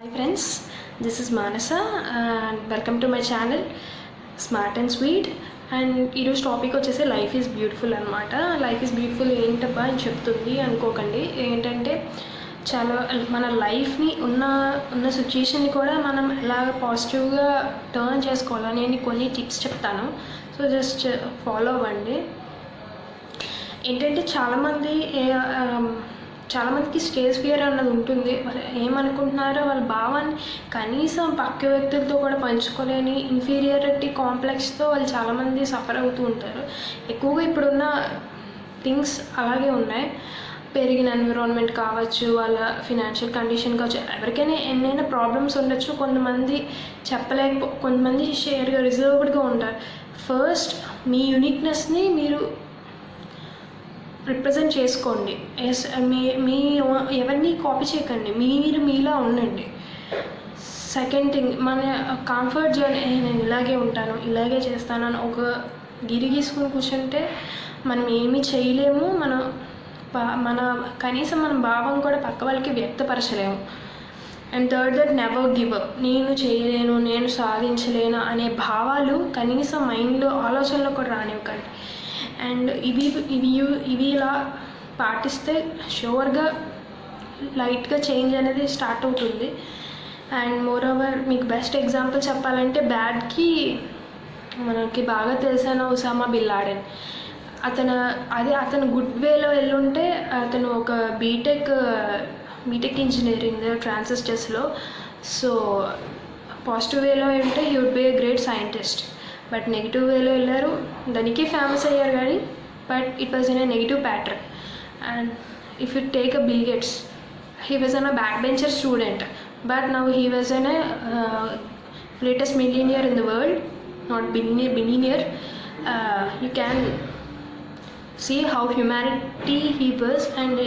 Hi friends, this is Manasa and welcome to my channel Smart and Sweet. And ఈరోజు topic వచ్చేసి life is beautiful అనమాట. Life is beautiful ఏంటబ్బా అని చెప్తుంది అనుకోకండి. ఏంటంటే చాలా మన లైఫ్ని ఉన్న సిచ్యుయేషన్ని కూడా మనం ఎలా పాజిటివ్గా టర్న్ చేసుకోవాలని నేను కొన్ని టిప్స్ చెప్తాను. సో జస్ట్ ఫాలో అవ్వండి. ఏంటంటే చాలామందికి స్టేజ్ ఫియర్ అన్నది ఉంటుంది. వాళ్ళు ఏమనుకుంటున్నారో వాళ్ళ భావాన్ని కనీసం పక్క వ్యక్తులతో కూడా పంచుకోలేని ఇన్ఫీరియారిటీ కాంప్లెక్స్తో వాళ్ళు చాలామంది సఫర్ అవుతూ ఉంటారు. ఎక్కువగా ఇప్పుడున్న థింగ్స్ అలాగే ఉన్నాయి. పెరిగిన ఎన్విరాన్మెంట్ కావచ్చు, వాళ్ళ ఫినాన్షియల్ కండిషన్ కావచ్చు, ఎవరికైనా ఎన్నైనా ప్రాబ్లమ్స్ ఉండొచ్చు. కొంతమంది షేర్గా రిజర్వ్డ్గా ఉంటారు. ఫస్ట్ మీ యూనిక్నెస్ని మీరు రిప్రజెంట్ చేసుకోండి. మీ ఎవరిని కాపీ చేయకండి, మీరు మీలా ఉండండి. సెకండ్ థింగ్, మన కంఫర్ట్ జోన్, నేను ఇలాగే ఉంటాను, ఇలాగే చేస్తాను అని ఒక గిరి గీసుకుని కూర్చుంటే మనం ఏమీ చేయలేము. మన కనీసం మన భావం కూడా పక్క వాళ్ళకి వ్యక్తపరచలేము. And third, that never give up. నేను చేయలేను, నేను సాధించలేను అనే భావాలు కనీసం మైండ్లో ఆలోచనలో కూడా రానివ్వకండి. అండ్ ఇవి ఇలా పాటిస్తే షూర్గా లైట్గా చేంజ్ అనేది స్టార్ట్ అవుతుంది. అండ్ మోర్ ఓవర్ మీకు బెస్ట్ ఎగ్జాంపుల్ చెప్పాలంటే బ్యాడ్కి మనకి బాగా తెలిసిన ఒసామా బిన్ లాడెన్. అతను గుడ్ వేలో వెళ్ళుంటే అతను ఒక బీటెక్ ఇంజనీరింగ్ ట్రాన్సిస్టర్స్లో. సో పాజిటివ్ వేలో ఉంటే he would be a great scientist. But negative వేలో వెళ్ళారు, దానికి ఫేమస్ అయ్యారు కానీ but it was in a negative pattern. And if you take a Bill Gates, he was an a back bencher student, but now he was an greatest millionaire in the world, not billionaire. You can see how humanity he was, and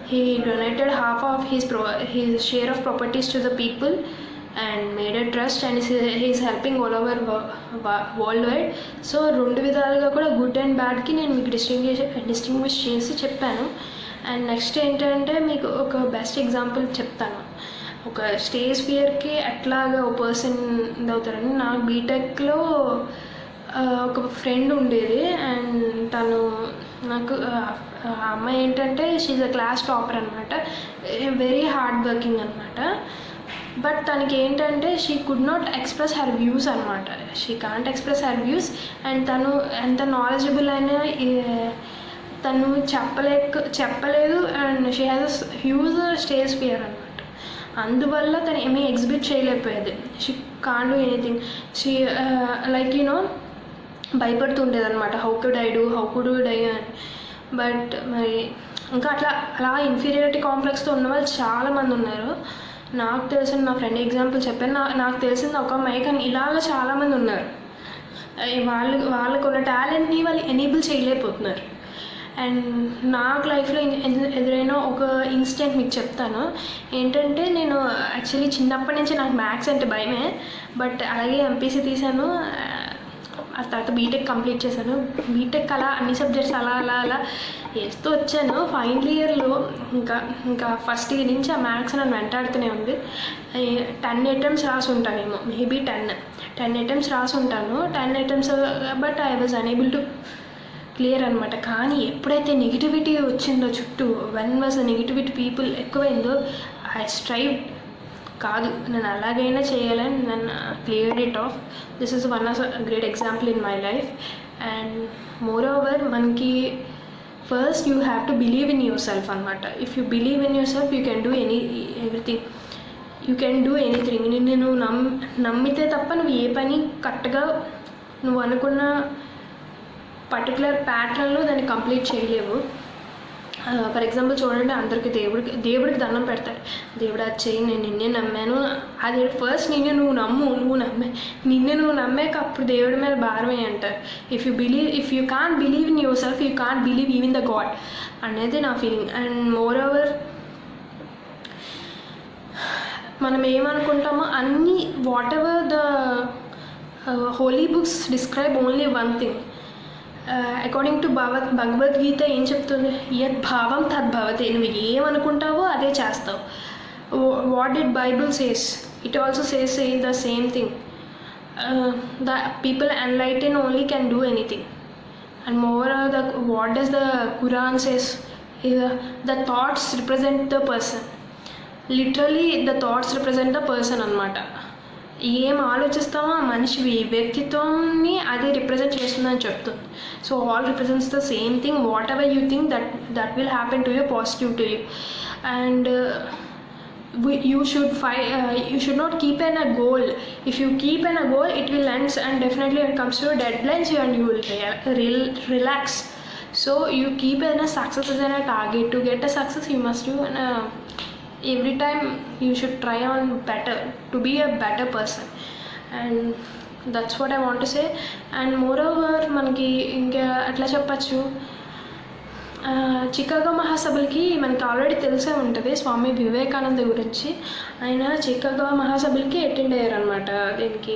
he donated half of his share of properties to the people and made a trust, and he is helping all over worldwide. So రెండు విధాలుగా కూడా good and బ్యాడ్కి నేను మీకు distinguish చేసి చెప్పాను. And next ఏంటంటే మీకు ఒక బెస్ట్ ఎగ్జాంపుల్ చెప్తాను. ఒక స్టేజ్ ఫియర్కి ఎట్లాగా ఒక పర్సన్ అవుతారని, నాకు బీటెక్లో ఒక ఫ్రెండ్ ఉండేది. అండ్ నాకు అమ్మాయి ఏంటంటే షీఈ్ అ క్లాస్ టాపర్ అనమాట, వెరీ హార్డ్ వర్కింగ్ అనమాట. బట్ తనకి ఏంటంటే she could not express her views అనమాట. She can't express her views. And తను ఎంత నాలెడ్జబుల్ అయినా తను చెప్పలేదు. And she has huge stage fear అనమాట. అందువల్ల తను ఏమీ ఎగ్జిబిట్ చేయలేకపోయేది. She can't do anything. She like భయపడుతుండేది అనమాట. హౌ కుడ్ ఐ అని. బట్ మరి ఇంకా అలా ఇన్ఫీరియారిటీ కాంప్లెక్స్తో ఉన్న వాళ్ళు చాలామంది ఉన్నారు. నాకు తెలిసిన నా ఫ్రెండ్ ఎగ్జాంపుల్ చెప్పాను. నాకు తెలిసింది ఒక అమ్మాయి, కానీ ఇలాగ చాలామంది ఉన్నారు. వాళ్ళకు ఉన్న టాలెంట్ని వాళ్ళు ఎనేబుల్ చేయలేకపోతున్నారు. అండ్ నాకు లైఫ్లో ఎదురైన ఒక ఇన్సిడెంట్ మీకు చెప్తాను. ఏంటంటే నేను యాక్చువల్లీ చిన్నప్పటి నుంచి నాకు మ్యాథ్స్ అంటే భయమే. బట్ అలాగే ఎంపీసీ తీశాను, ఆ తర్వాత బీటెక్ కంప్లీట్ చేశాను. బీటెక్ అలా అన్ని సబ్జెక్ట్స్ అలా వేస్తూ వచ్చాను. ఫైనల్ ఇయర్లో ఇంకా ఫస్ట్ ఇయర్ నుంచి ఆ మ్యాథ్స్ నన్ను వెంటాడుతూనే ఉంది. 10 అటెంప్ట్స్ రాసి ఉంటానేమో, మేబీ 10 అటెంప్ట్స్ రాసి ఉంటాను. 10 attempts, but I was unable to clear అనమాట. కానీ ఎప్పుడైతే నెగిటివిటీ వచ్చిందో చుట్టూ, when was the negativity people ఎక్కువైందో, ఐ స్ట్రైవ్ కాదు, నేను అలాగైనా చేయాలని నన్ను cleared it off. This is one of great example in my life. And moreover మనకి first you have to believe in yourself అనమాట. If you believe in yourself you can do everything. You can do anything. నువ్వు నమ్మితే తప్ప నువ్వు ఏ పని కరెక్ట్గా నువ్వు అనుకున్న పర్టికులర్ ప్యాటర్న్లో దాన్ని కంప్లీట్ చేయలేవు. ఫర్ ఎగ్జాంపుల్ చూడండి, అందరికీ దేవుడికి దండం పెడతారు. దేవుడు అది చేయి, నేను నిన్నే నమ్మాను. అది ఫస్ట్ నిన్ను నువ్వు నమ్మాక అప్పుడు దేవుడి మీద భారమే అంటారు. If you can't believe in yourself, you can't believe even the God అనేది నా ఫీలింగ్. అండ్ మోర్ ఓవర్ మనం ఏమనుకుంటామో అన్నీ, what ever the holy books describe only one thing. According to Bhagavad Gita ఏం చెప్తుంది? యత్ భావం తద్భవతే. నువ్వు ఏమనుకుంటావో అదే చేస్తావు. what did Bible says? It also says the same thing. The people enlightened only can do anything. And moreover, what does the Quran says? The thoughts represent the person. Literally the thoughts represent the person అన్నమాట. ఏం ఆలోచిస్తామో ఆ మనిషి వ్యక్తిత్వాన్ని అది represent చేస్తుందని చెప్తుంది. So all represents the same thing. What ever you think that will happen to you, positive to you. And you should not keep in a goal. If you keep in a goal, it will end, and definitely when it comes to deadlines and you will relax. So you keep in a success as a target. To get a success, you must do every time you should try on better, to be a better person. And that's what I want to say. And moreover, మనకి ఇంకా అట్లా చెప్పచ్చు, Chicago మహాసభలకి మనకి already తెలిసే ఉంటుంది స్వామి వివేకానంద గురించి. ఆయన Chicago మహాసభలకి attend అయ్యారు అనమాట. దీనికి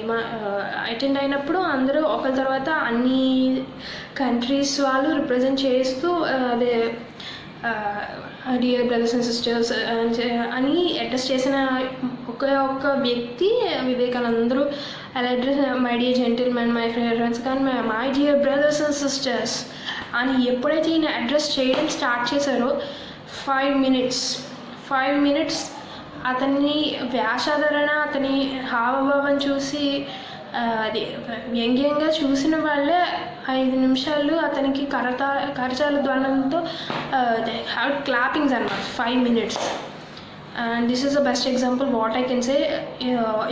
అటెండ్ అయినప్పుడు అందరూ ఒకరి తర్వాత అన్ని కంట్రీస్ వాళ్ళు రిప్రజెంట్ చేస్తూ అదే డియర్ బ్రదర్స్ అండ్ సిస్టర్స్ అని అడ్రస్ చేసిన ఒక్క వ్యక్తి వివేకానంద. అందరూ అలా address my dear gentlemen, my friends, కానీ my dear brothers and sisters అని ఎప్పుడైతే ఈయన అడ్రస్ చేయడం స్టార్ట్ చేశారో 5 minutes అతన్ని వ్యాసాధారణ, అతని హావభావం చూసి అది వ్యంగ్యంగా చూసిన వాళ్ళే 5 నిమిషాలు అతనికి కరచాల ధ్వనంతో క్లాపింగ్స్ అన్నమాట 5 minutes. And this is the best example what I can say.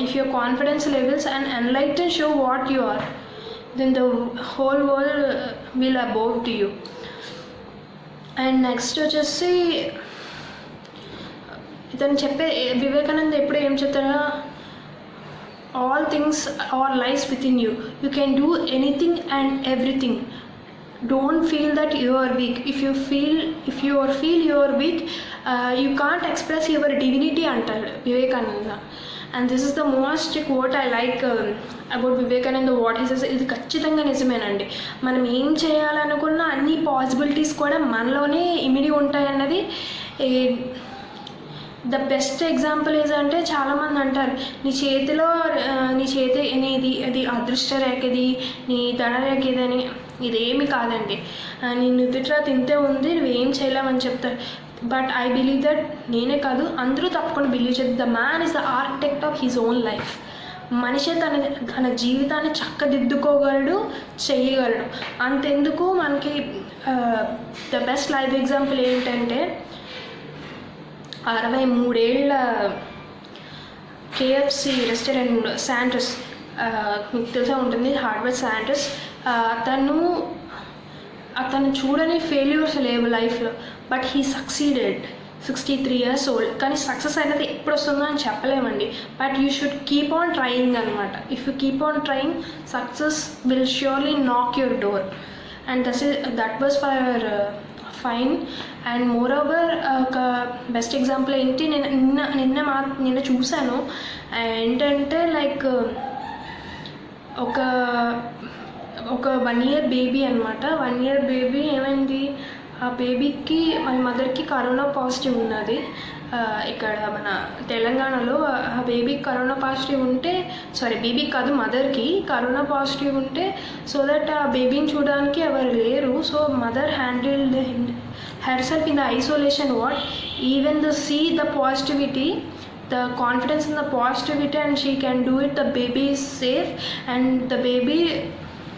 If your confidence levels and enlighten show what you are, then the whole world will bow to you. And next వచ్చేసి ఇతను చెప్పే వివేకానంద ఎప్పుడు ఏం చెప్తారా, all things are lies within you. You can do anything and everything. Don't feel that you are weak. If you feel you are weak, you can't express your divinity అంటాడు Vivekananda. And this is the most quote I like about Vivekananda. What he says ఇది ఖచ్చితంగా నిజమేనండి. మనం ఏం చేయాలనుకున్న అన్ని possibilities కూడా మనలోనే ఇమిడి ఉంటాయన్నది. ద బెస్ట్ ఎగ్జాంపుల్ ఏంటంటే చాలామంది అంటారు నీ చేతి నీది అది అదృష్ట రేఖది, నీ ధనరేఖ ఇదని. ఇదేమి కాదండి. నీ నుదుట తింటే ఉంది, నువ్వేం చేయలేమని చెప్తారు. బట్ ఐ బిలీవ్ దట్, నేనే కాదు అందరూ తప్పకుండా బిలీవ్ చేస్తారు, the man is the architect of his own life. మనిషి తన జీవితాన్ని చక్కదిద్దుకోగలడు, చేయగలడు. అంతెందుకు మనకి ద బెస్ట్ లైఫ్ ఎగ్జాంపుల్ ఏంటంటే 63 ఏళ్ళ KFC రెస్టారెంట్ శాంటర్స్, మీకు తెలిసే ఉంటుంది హార్వర్డ్ శాంటర్స్. అతను చూడని ఫెయిల్యూర్స్ లేవు లైఫ్లో, but he succeeded. 63 years old. కానీ సక్సెస్ అనేది ఎప్పుడు వస్తుందో అని చెప్పలేమండి. But you should keep on trying అనమాట. If you keep on trying, success will surely knock your door. And that was for fine. And moreover ఒక best example ఏంటి, నిన్న చూశాను ఏంటంటే లైక్ ఒక 1 year బేబీ అనమాట. 1 year బేబీ ఏమైంది, ఆ బేబీకి మన మదర్కి కరోనా పాజిటివ్ ఉన్నది. ఇక్కడ మన తెలంగాణలో ఆ బేబీకి కరోనా పాజిటివ్ ఉంటే, బేబీ కాదు మదర్కి కరోనా పాజిటివ్ ఉంటే, సో దట్ ఆ బేబీని చూడడానికి ఎవరు లేరు. So mother handled herself in the isolation ward, even to see the positivity, the confidence in the positivity, and she can do it. The baby is safe, and the baby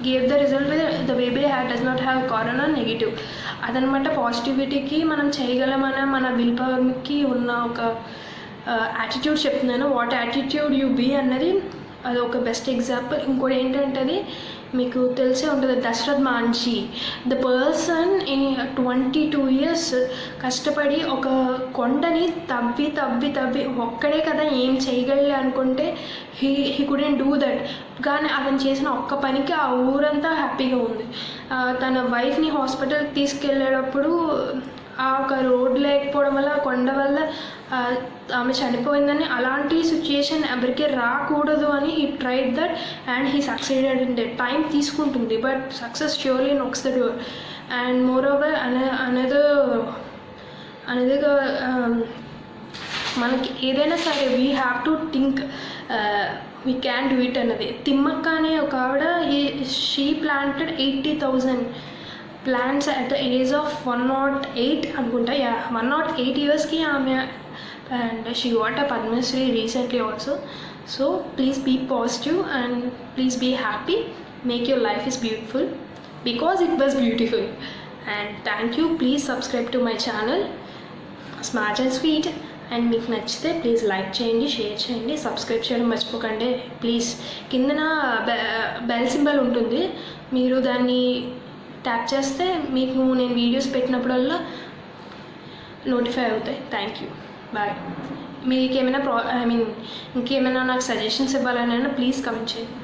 gave the result with the baby does not have corona negative. అదనమాట పాజిటివిటీకి మనం చేయగలమన్న మన will పవర్కి ఉన్న ఒక attitude చెప్తున్నాను. What attitude you be అన్నది అది ఒక best example. ఇంకోటి ఏంటంటే అది మీకు తెలిసే ఉంటుంది, Dashrath Manjhi. The person 22 years కష్టపడి ఒక కొండని తవ్వి ఒక్కడే కదా ఏం చేయగలలే అనుకుంటే హీ కుడెంట్ డూ దట్. కానీ అతను చేసిన ఒక్క పనికి ఆ ఊరంతా హ్యాపీగా ఉంది. తన వైఫ్ని హాస్పిటల్కి తీసుకెళ్ళేటప్పుడు ఆ ఒక రోడ్ లేకపోవడం వల్ల, కొండ వల్ల ఆమె చనిపోయిందని, అలాంటి సిచ్యుయేషన్ ఎవరికి రాకూడదు అని he tried that and he succeeded in that. Time తీసుకుంటుంది, but success surely knocks the door. And moreover another మనకి ఏదైనా సరే we have to think we can do it అన్నది. తిమ్మక్క అనే ఒక ఆవిడ she planted 80,000 plants at the age of 108 అనుకుంటా. 108 yearsకి ఆమె, and she got a Padma Shri recently also. So please be positive and please be happy. Make your life is beautiful because it was beautiful. And thank you. Please subscribe to my channel smart and sweet. And మీకు నచ్చితే please like చేయండి, share చేయండి, subscribe చేయడం మర్చిపోకండి please. కిందన bell symbol ఉంటుంది, మీరు దాన్ని ట్యాప్ చేస్తే మీకు నేను వీడియోస్ పెట్టినప్పుడల్లా నోటిఫై అవుతాయి. Thank you, bye. మీకు ఏమైనా ఇంకేమైనా నాకు సజెషన్స్ ఇవ్వాలన్నా ప్లీజ్ కమెంట్ చేయండి.